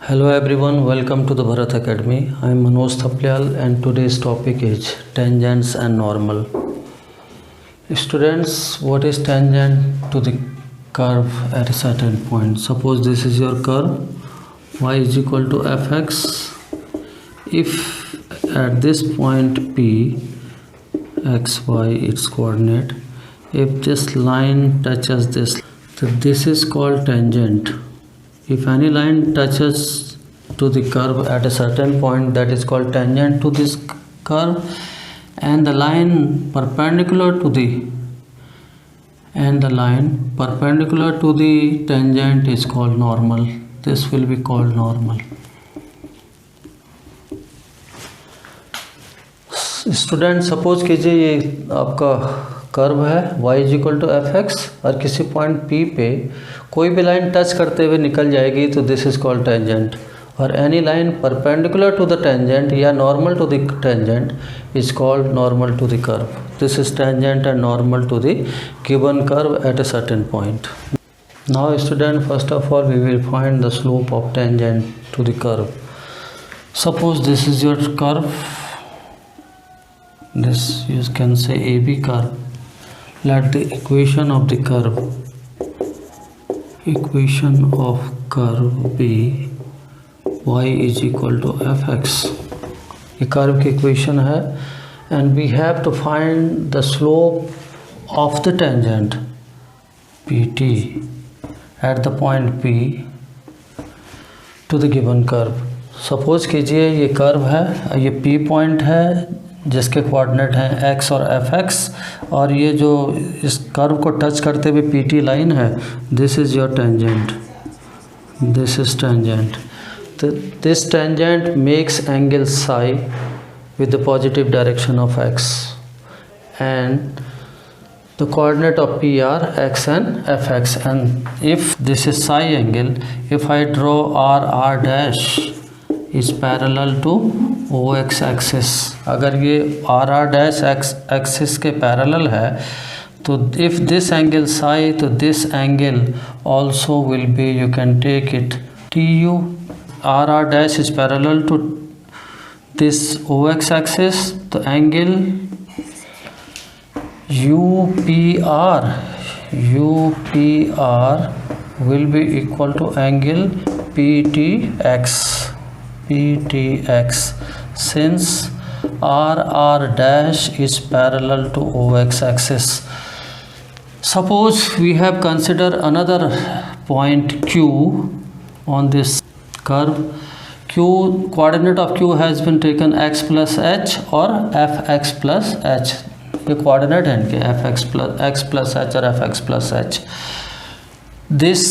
Hello everyone, welcome to the Bharat Academy. I am Manoj Thaplyal and today's topic is tangents and normal. Students, what is tangent to the curve at a certain point? Suppose this is your curve, y is equal to fx. If at this point P, x, y, its coordinate, if this line touches this, so this is called tangent. If any line touches to the curve at a certain point, that is called tangent to this curve, and the line perpendicular to the tangent is called normal. This will be called normal. Student suppose कीजिए ये आपका curve है y is equal to f x और किसी point P पे कोई भी line touch करते हुए निकल जाएगी तो दिस इज कॉल्ड टेंजेंट, और any line perpendicular to the tangent या normal to the tangent is called normal to the curve. This is tangent and normal to the given curve at a certain point. Now student, first of all we will find the slope of tangent to the curve. Suppose this is your curve, this you can say AB curve. Let the equation of curve be y is equal to fx. ये curve की equation है and we have to find the slope of the tangent pt at the point P to the given curve. Suppose कीजिए ये curve है, ये P point है जिसके coordinate हैं x और fx, और ये जो इस कर्व को टच करते हुए pt लाइन है, this is your tangent. This is tangent. तो this tangent makes angle psi with the positive direction of x, and the coordinate of p are x and fx. And if this is psi angle, if I draw r dash is parallel to OX axis, अगर ये RR dash axis के parallel है तो if this angle psi, तो this angle also will be, you can take it TU. RR dash is parallel to this OX axis, तो angle UPR will be equal to angle PTX, since RR dash is parallel to OX axis. Suppose we have considered another point Q on this curve. Q, coordinate of Q has been taken x plus h or fx plus h. ये coordinate है इनके fx plus x plus h और fx plus h. This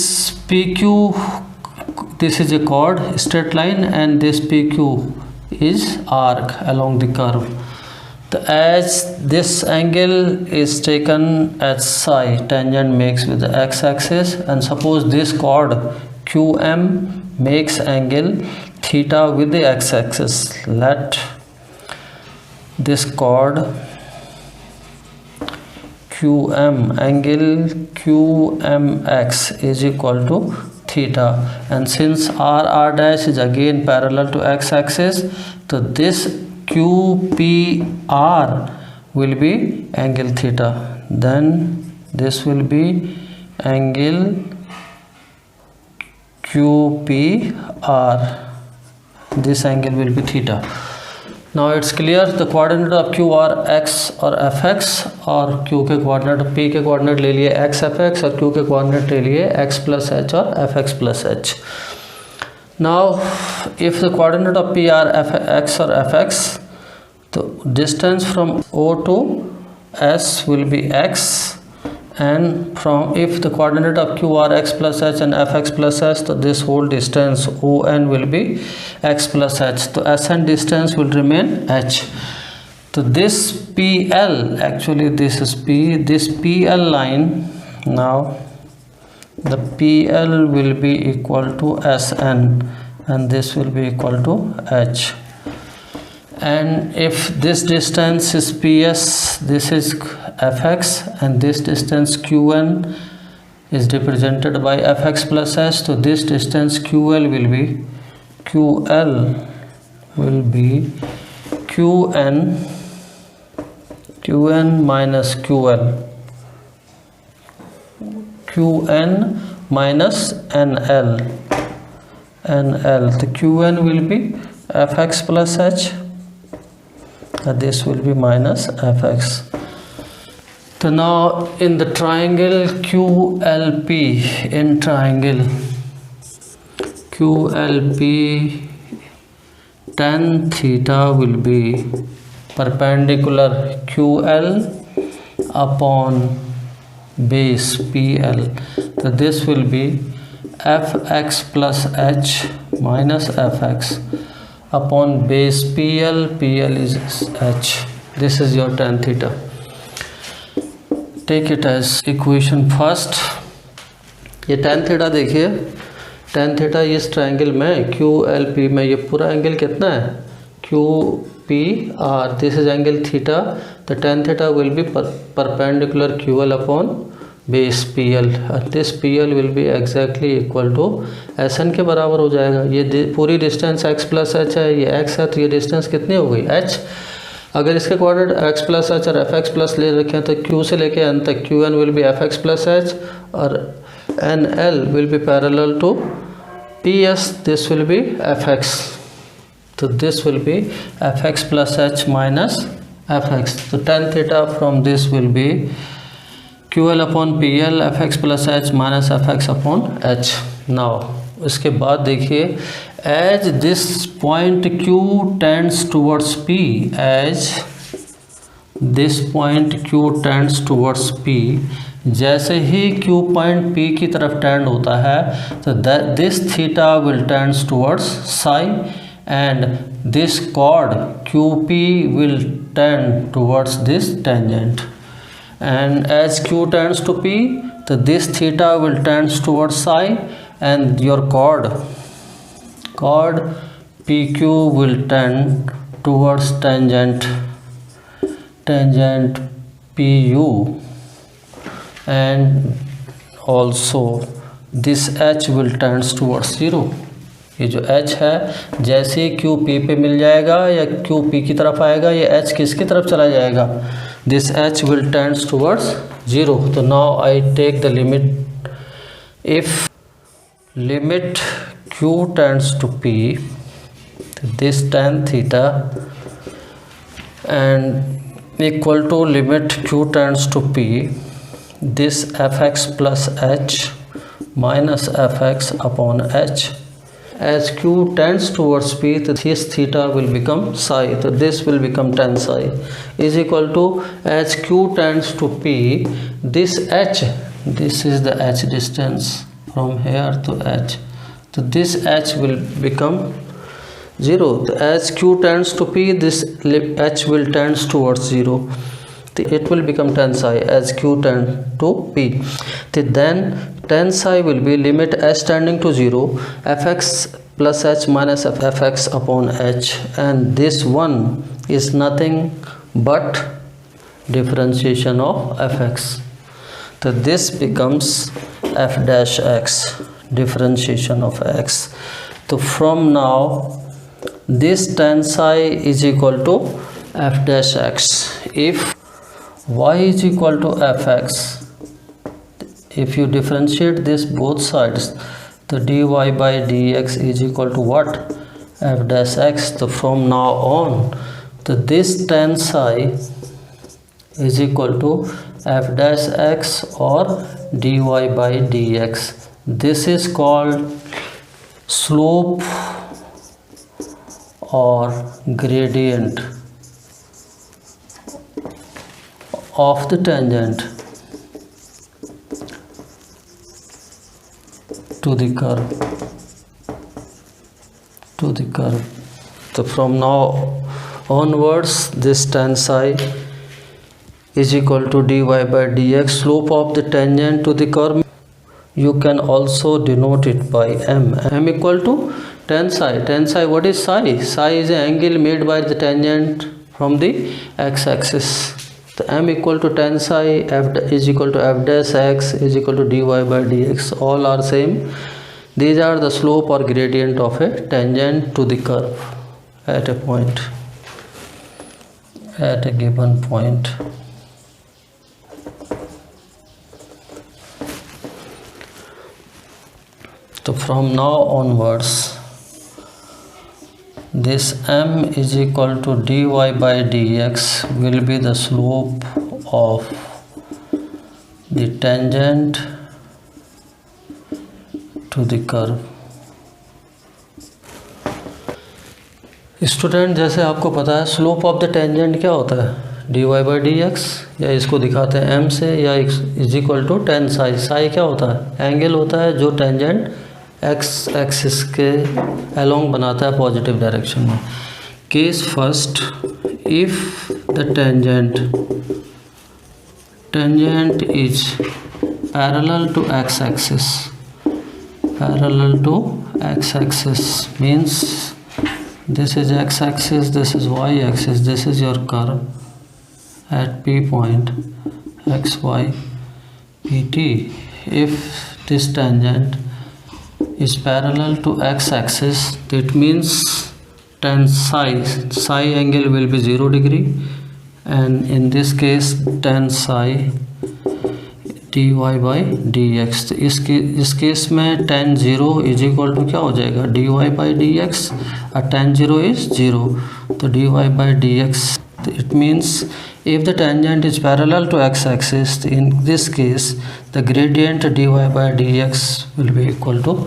PQ, this is a chord, straight line, and this PQ is arc along the curve. As this angle is taken as psi, tangent makes with the x-axis, and suppose this chord QM makes angle theta with the x-axis. Let this chord QM, angle QMX is equal to theta, and since RR dash is again parallel to x-axis, so this QPR will be angle theta. Then this will be angle QPR. This angle will be theta. Now it's clear, the coordinate of Q are x और fx, और Q के coordinate, P के coordinate ले लिए x fx और Q के coordinate ले लिए x plus h और fx plus h. Now if the coordinate of P are x or fx, the distance from O to S will be x, and from if the coordinate of Q are x plus h and fx plus h, so this whole distance ON will be x plus h, so SN distance will remain h. So this PL, actually this is P, this PL line, now the PL will be equal to SN and this will be equal to h. And if this distance is PS, this is fx, and this distance qn is represented by fx plus s, so this distance ql will be QL will be QN minus QL, QN minus NL. The QN will be fx plus h, and this will be minus fx. So now in the triangle QLP, in triangle QLP, tan theta will be perpendicular QL upon base PL. So this will be fx plus h minus fx upon base PL. PL is h. This is your tan theta. Take it as equation first. ये tan theta देखिए, tan theta इस triangle में QLP में ये पूरा angle कितना है QPR, this is angle theta. The tan theta will be perpendicular QL upon base PL, this PL will be exactly equal to SN के बराबर हो जाएगा। ये पूरी डिस्टेंस x प्लस h है, ये x है, तो ये डिस्टेंस कितनी हो गई h। अगर इसके कोऑर्डिनेट x प्लस h और fx प्लस ले रखे हैं तो q से लेके n तक qn will be fx plus h और nl will be parallel to ps, this will be fx। तो this will be fx plus h minus fx। तो tan theta from this will be ql upon pl fx plus h minus fx upon h। Now इसके बाद देखिए, as this point Q tends towards P, as this point Q tends towards P, जैसे ही Q point P की तरफ tend होता है तो this theta will tends towards psi and this chord QP will tend towards this tangent, and as Q tends to P तो this theta will tends towards psi and your chord PQ will tend towards tangent PU, and also this H will tends towards 0। ये जो H है जैसे ही Q P पे मिल जाएगा या Q P की तरफ आएगा, ये H किसकी तरफ चला जाएगा, this H will tends towards 0। तो now I take the limit, if limit Q tends to P, this tan theta and equal to limit Q tends to P, this fx plus h minus fx upon h। As Q tends towards P, this theta will become psi, so this will become tan psi is equal to, as Q tends to P, this h, this is the h distance from here to h, so this h will become 0। so as Q tends to P, this h will tends towards 0, so it will become tan psi as Q tends to P। so then tan psi will be limit h tending to 0 fx plus h minus fx upon h, and this one is nothing but differentiation of fx, so this becomes f dash x, differentiation of x। so from now this tan psi is equal to f dash x, if y is equal to fx, if you differentiate this both sides, the dy by dx is equal to what, f dash x। so from now on, so this tan psi is equal to f dash x or dy by dx, this is called slope or gradient of the tangent to the curve। So from now onwards, this tan psi is equal to dy by dx, slope of the tangent to the curve. You can also denote it by m equal to tan psi। tan psi, what is psi? Psi is an angle made by the tangent from the x-axis। So m equal to tan psi, f is equal to f dash x is equal to dy by dx, all are same। These are the slope or gradient of a tangent to the curve at a point, at a given point. So from now onwards, this m is equal to dy by dx will be the slope of the tangent to the curve. Student, जैसे आपको पता है slope of the tangent क्या होता है, dy by d x, या इसको दिखाते हैं m से, या is equal to tan psi. Psi क्या होता है, एंगल होता है जो टेंजेंट एक्स एक्सिस के अलोंग बनाता है पॉजिटिव डायरेक्शन में. Case first, if the tangent is parallel to x axis, parallel to x-axis means this is x-axis, this is y-axis, this is your curve at P point x, y, P, T. If this tangent is parallel to x-axis, that means tan psi angle will be 0 degree, and in this case tan psi dy by d x. तो इस case में tan 0 is equal to क्या हो जाएगा, dy by d x, और tan 0 is 0, तो dy by d x. It means if the tangent is parallel to x axis, in this case the gradient dy by d x will be equal to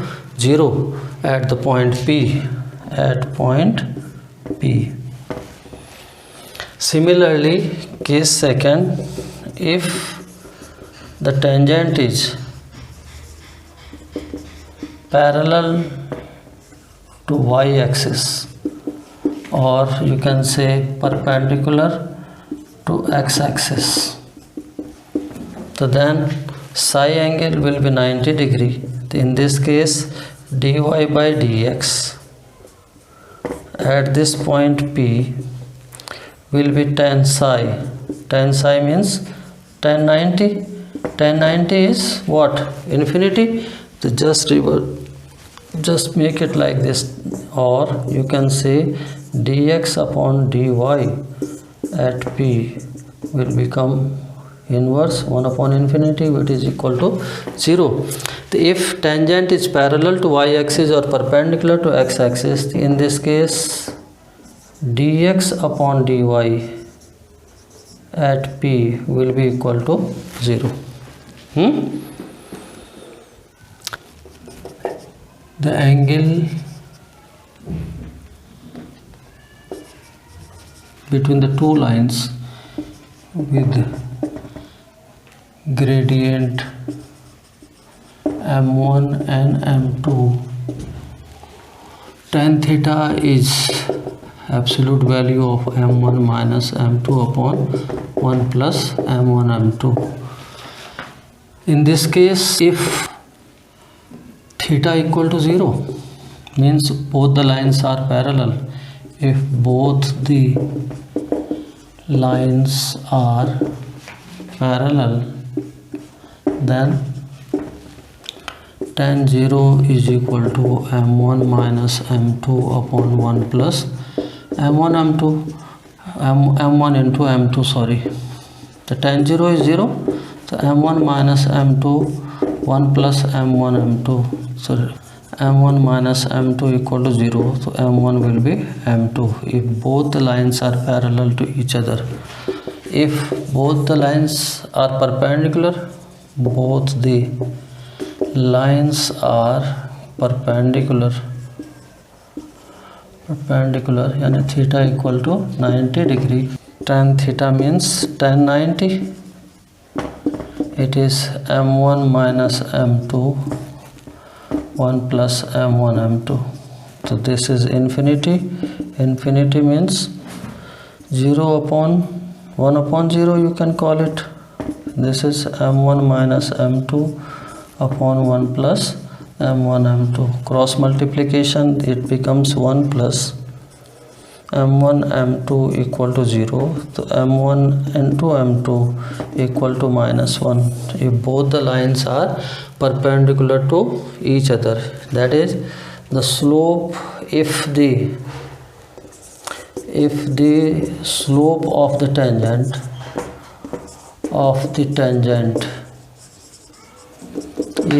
0 at the point P, at point P. Similarly, case second, if the tangent is parallel to y-axis, or you can say perpendicular to x-axis, so then psi angle will be 90 degree. In this case, dy by dx at this point P will be tan psi. Tan psi means tan 90. Tan 90 is what, infinity. So just make it like this, or you can say dx upon dy at P will become inverse 1 upon infinity, which is equal to 0. So if tangent is parallel to y-axis or perpendicular to x-axis, in this case dx upon dy at P will be equal to 0. The angle between the two lines with gradient m1 and m2, tan theta is absolute value of m1 minus m2 upon 1 plus m1 m2. In this case, if theta equal to 0, means both the lines are parallel. If both the lines are parallel, then tan 0 is equal to m1 minus m2 upon 1 plus m1 into m2, sorry. The tan 0 is 0, so m1 minus m2 1 plus m1 m2, sorry, m1 minus m2 equal to 0, so m1 will be m2 if both the lines are parallel to each other. If both the lines are perpendicular, both the lines are perpendicular, yani theta equal to 90 degree. Tan theta means tan 90, it is m1 minus m2 1 plus m1 m2, so this is infinity. Infinity means 0 upon 1 upon 0, you can call it. This is m1 minus m2 upon 1 plus m1 m2. Cross multiplication, it becomes 1 plus m1 m2 equal to 0, so m1 into m2 equal to -1 if both the lines are perpendicular to each other. That is, the slope, if the slope of the tangent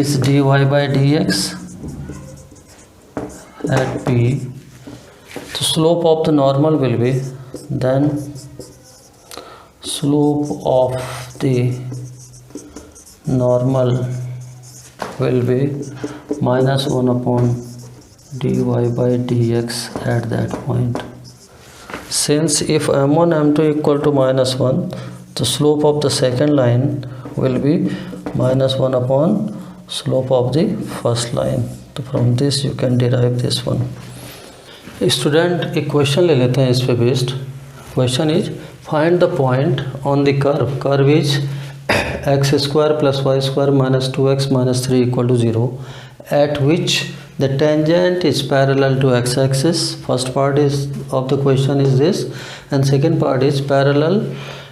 is dy by dx at P, the slope of the normal will be, then slope of the normal will be -1 upon dy by dx at that point. Since if m1 m2 equal to -1, the slope of the second line will be -1 upon slope of the first line. तो from this you can derive this one. Student एक question ले लेते हैं इस पे based. Question is find the point on the curve is x square plus y square minus 2x minus 3 equal to 0 at which the tangent is parallel to x-axis. First part is of the question is this, and second part is parallel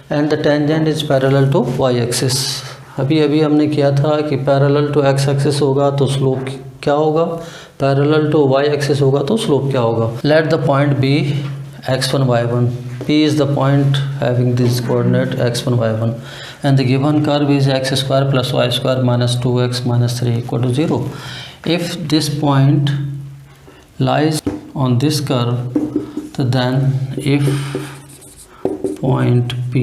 and the tangent is parallel to y-axis. अभी हमने किया था कि parallel to x-axis होगा तो slope क्या होगा, parallel to y-axis होगा तो स्लोप क्या होगा. Let the point be x1 y1. P is the point having this coordinate x1 y1 and the given curve is x square plus y square minus 2x minus 3 equal to 0. If this point lies on this curve, then if point P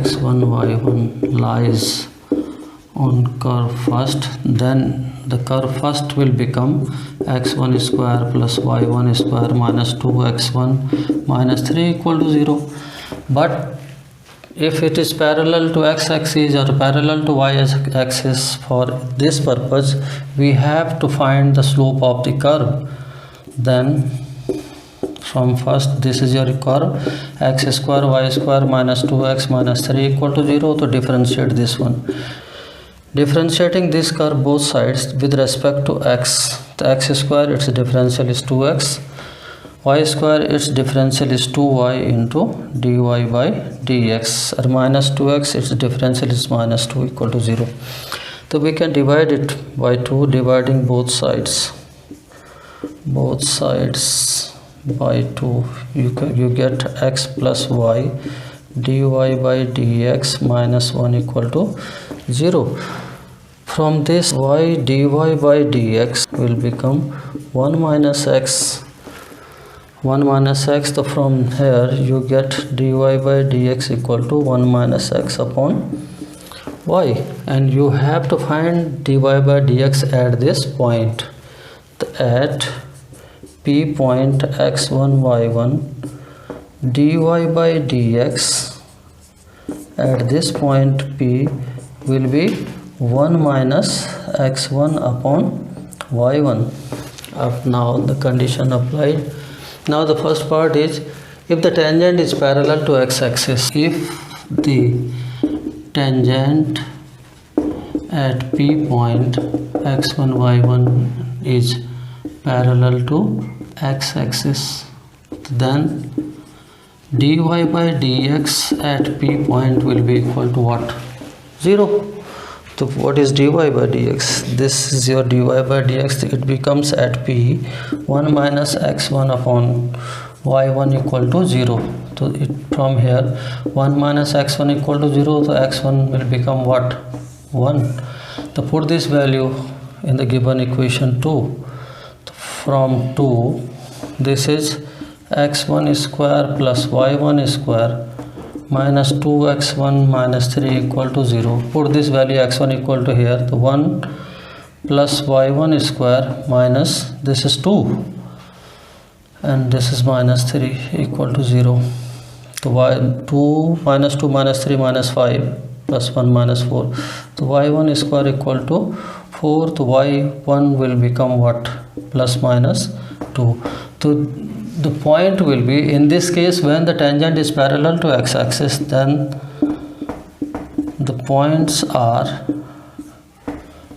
x1 y1 lies on curve first, then the curve first will become x1 square plus y1 square minus 2x1 minus 3 equal to 0. But if it is parallel to x-axis or parallel to y-axis, for this purpose we have to find the slope of the curve. Then from first, this is your curve x square y square minus 2x minus 3 equal to 0. to differentiate this one, differentiating this curve both sides with respect to x. The x square, its differential is 2x, y square, its differential is 2y into dy by dx, or minus 2x, its differential is minus 2 equal to 0. So we can divide it by 2, dividing both sides by 2. You get x plus y dy by dx minus 1 equal to 0. From this, y dy by dx will become 1 minus x. So from here you get dy by dx equal to 1 minus x upon y, and you have to find dy by dx at this point. At P point x1 y1, dy by dx at this point P will be 1 minus x1 upon y1. Now the condition applied. Now the first part is, if the tangent is parallel to x-axis, if the tangent at P point x1 y1 is parallel to x-axis, then dy by dx at P point will be equal to what? 0. So what is dy by dx? This is your dy by dx. It becomes at P 1 minus x1 upon y1 equal to 0. So from here 1 minus x1 equal to 0, so x1 will become what? 1. So put this value in the given equation 2. From 2, this is x1 square plus y1 square minus 2x1 minus 3 equal to 0. Put this value x1 equal to here, the 1 plus y1 square minus this is 2 and this is minus 3 equal to 0. So y2 minus 2 minus 3 minus 5 plus 1 minus 4. So y1 square equal to 4. So y1 will become what? Plus minus 2. So the point will be, in this case, when the tangent is parallel to x-axis, then the points are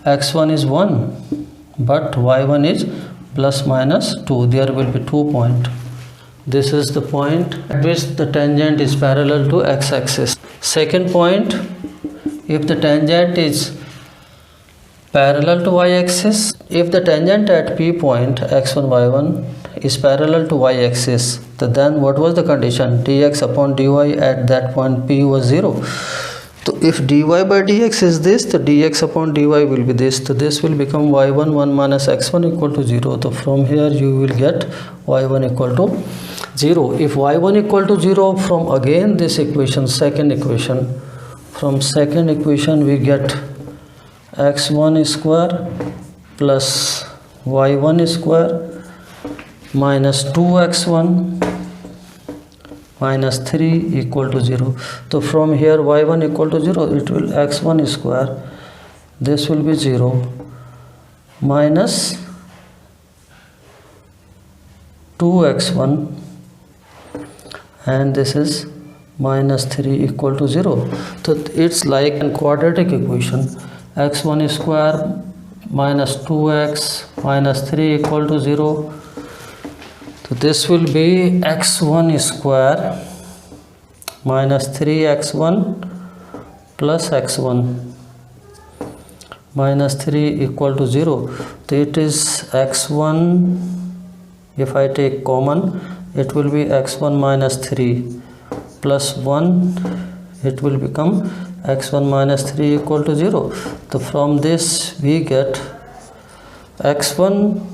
x1 is 1 but y1 is plus minus 2. There will be 2 points. This is the point at which the tangent is parallel to x-axis. Second point, if the tangent is parallel to y-axis, if the tangent at P point x1 y1 is parallel to y-axis, then what was the condition? Dx upon dy at that point P was 0. So if dy by dx is this, the dx upon dy will be this. So this will become y1 1 minus x1 equal to 0. So from here you will get y1 equal to 0. If y1 equal to 0, from again this equation, second equation, from second equation we get x1 square plus y1 square minus 2x1 minus 3 equal to 0. So from here y1 equal to 0, it will x1 square, this will be 0, minus 2x1, and this is minus 3 equal to 0. So it's like a quadratic equation. X1 square minus 2x minus 3 equal to 0. So this will be x1 square minus 3x1 plus x1 minus 3 equal to 0. So it is x1, if I take common, it will be x1 minus 3 plus 1, it will become x1 minus 3 equal to 0. So from this we get x1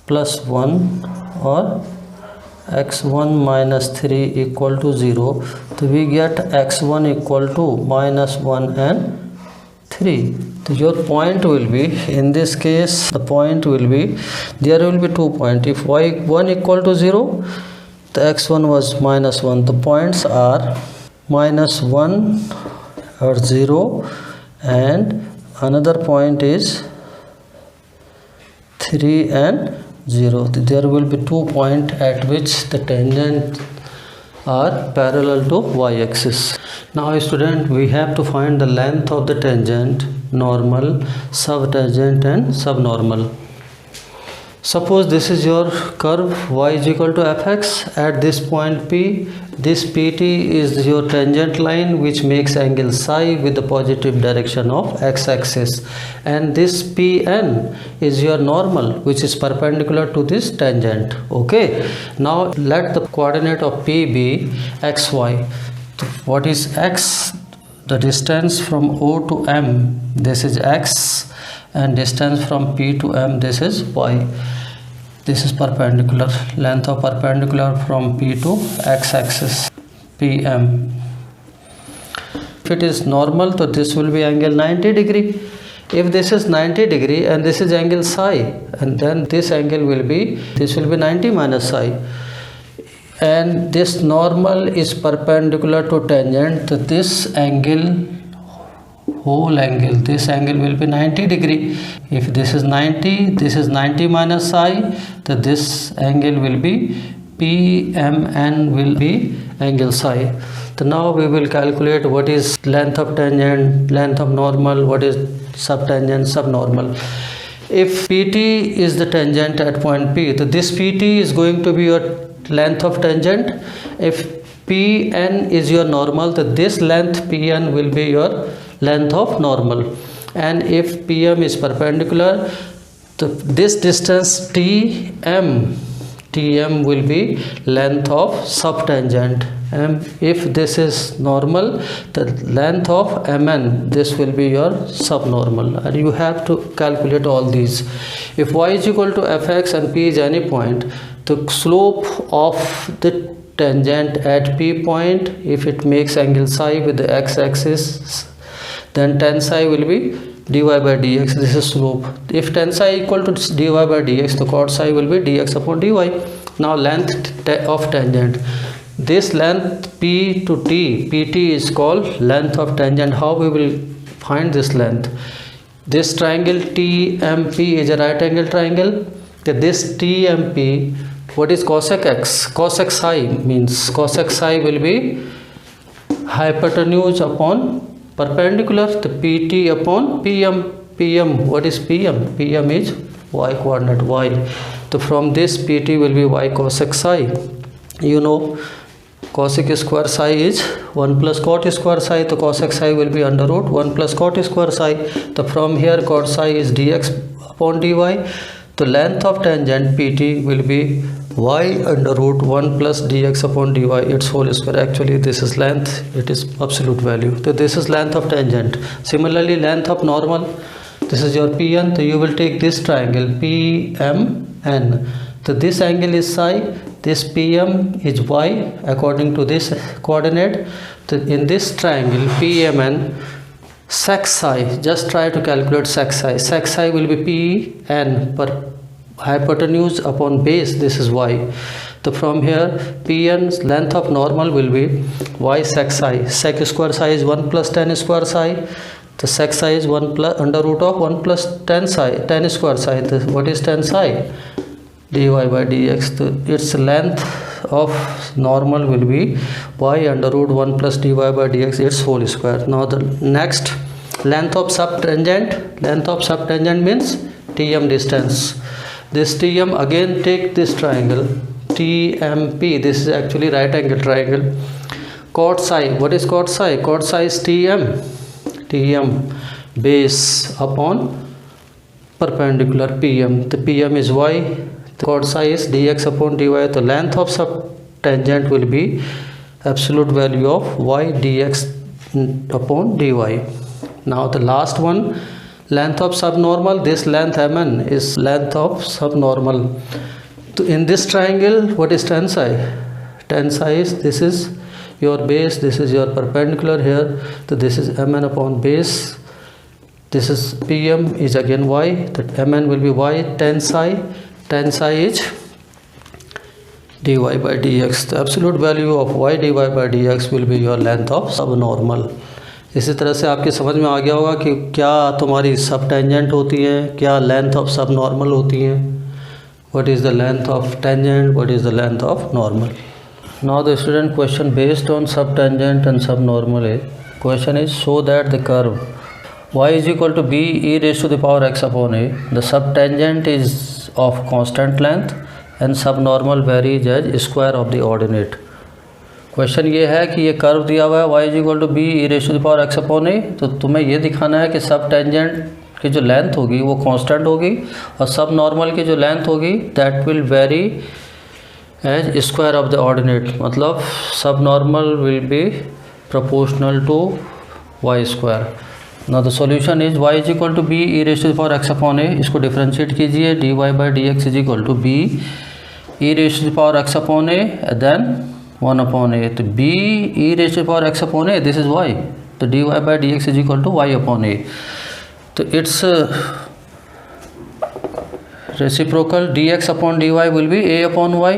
plus 1 or x1 minus 3 equal to 0. So we get x1 equal to minus 1 and 3. So your point will be, in this case the point will be, there will be 2 points. If y1 equal to 0, the x1 was minus 1. The points are minus 1 or 0, and another point is 3 and 0. There will be 2 points at which the tangent are parallel to y-axis. Now student, we have to find the length of the tangent, normal, subtangent and subnormal. Suppose this is your curve y is equal to fx. At this point P, this PT is your tangent line which makes angle psi with the positive direction of x-axis, and this PN is your normal which is perpendicular to this tangent. Okay, now let the coordinate of P be xy. What is x? The distance from O to M, this is x, and distance from P to M, this is y. This is perpendicular, length of perpendicular from P to x-axis, PM. If it is normal, so this will be angle 90 degree. If this is 90 degree and this is angle psi, and then this angle will be, this will be 90 minus psi. And this normal is perpendicular to tangent, so this angle, whole angle, this angle will be 90 degree. If this is 90, this is 90 minus psi, so this angle will be PMN will be angle psi. So now we will calculate what is length of tangent, length of normal, what is subtangent, subnormal. If PT is the tangent at point P, so this PT is going to be your length of tangent. If PN is your normal, so this length PN will be your length of normal. And if PM is perpendicular, so this distance TM will be length of subtangent. And if this is normal, the length of MN, this will be your subnormal, and you have to calculate all these. If y is equal to fx and p is any point, the slope of the tangent at P point, if it makes angle psi with the x-axis, then tan psi will be dy by dx. This is slope. If tan psi equal to dy by dx, the cot psi will be dx upon dy. Now length of tangent. This length P to T, PT is called length of tangent. How we will find this length? This triangle TMP is a right angle triangle. This TMP, what is cosec x? Cosec psi means cosec psi will be hypotenuse upon perpendicular, the PT upon PM. PM, what is PM? PM is y coordinate, y. तो from this pt will be y cosec psi. You know cosec square psi is 1 plus cot square psi, तो cosec psi will be under root 1 plus cot square psi. तो from here cot psi is dx upon dy. तो length of tangent pt will be y under root 1 plus dx upon dy its whole square. Actually this is length, it is absolute value. So this is length of tangent. Similarly length of normal, this is your pn. So you will take this triangle pmn. So this angle is psi, this pm is y according to this coordinate. So in this triangle pmn, sec psi, just try to calculate sec psi. Sec psi will be pn per hypotenuse upon base, this is y. So from here pn's length of normal will be y sec psi. Sec square psi is 1 plus tan square psi. The sec psi is 1 plus under root of 1 plus tan psi, tan square psi. What is tan psi? dy by dx. So its length of normal will be y under root 1 plus dy by dx its whole square. Now the next, length of subtangent. Length of subtangent means tm distance. This tm, again take this triangle tmp. This is actually right angle triangle. Cot psi, what is cot psi? Cot psi is tm base upon perpendicular pm. The pm is y. The cot psi is dx upon dy. The length of subtangent will be absolute value of y dx upon dy. Now the last one, length of subnormal. This length mn is length of subnormal. So in this triangle, what is tan psi? Tan psi is, this is your base, this is your perpendicular here. So this is mn upon base. This is pm is again y. That mn will be y. Tan psi is dy by dx. The absolute value of y dy by dx will be your length of subnormal. इसी तरह से आपकी समझ में आ गया होगा कि क्या तुम्हारी सब टेंजेंट होती है, क्या लेंथ ऑफ सब नॉर्मल होती है. What is the length of tangent, what is the length of normal. Now the student question based on सब टेंजेंट एंड सब नॉर्मल है. Question is show that the curve y is equal to b e raised to the power x upon a. The subtangent is of constant length and subnormal varies as square of the ordinate. Question ये है कि ये कर्व दिया हुआ है y is equal to B E raise to the power x upon a. तो तुम्हें ये दिखाना है कि सब टेंजेंट की जो लेंथ होगी वो कांस्टेंट होगी और सब नॉर्मल की जो लेंथ होगी that will vary as square of the ordinate. मतलब subnormal will be proportional to y square. Now the solution is y is equal to B E raise to the power x upon a. इसको differentiate कीजिए. dy by d x is equal to B E raise to the power x upon a then 1 upon a. तो b e raised to the power x upon a, this is y. तो dy by dx is equal to y upon a. तो its reciprocal dx upon dy will be a upon y.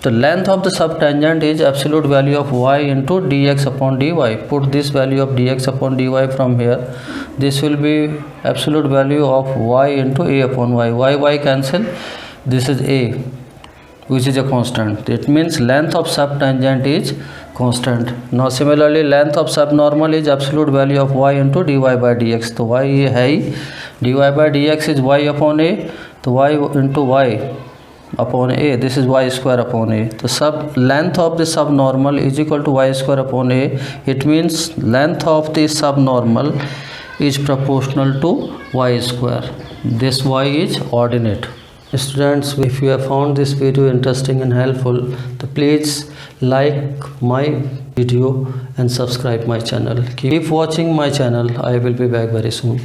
The length of the subtangent is absolute value of y into dx upon dy. Put this value of dx upon dy from here. This will be absolute value of y into a upon y. Y cancel. This is a, which is a constant. It means length of subtangent is constant. Now similarly length of subnormal is absolute value of y into dy by dx. तो y ये है ही, dy by dx is y upon a. तो y into y upon a, this is y square upon a. तो sub length of the subnormal is equal to y square upon a. It means length of the subnormal is proportional to y square. This y is ordinate. Students, if you have found this video interesting and helpful, so please like my video and subscribe my channel. Keep watching my channel. I will be back very soon.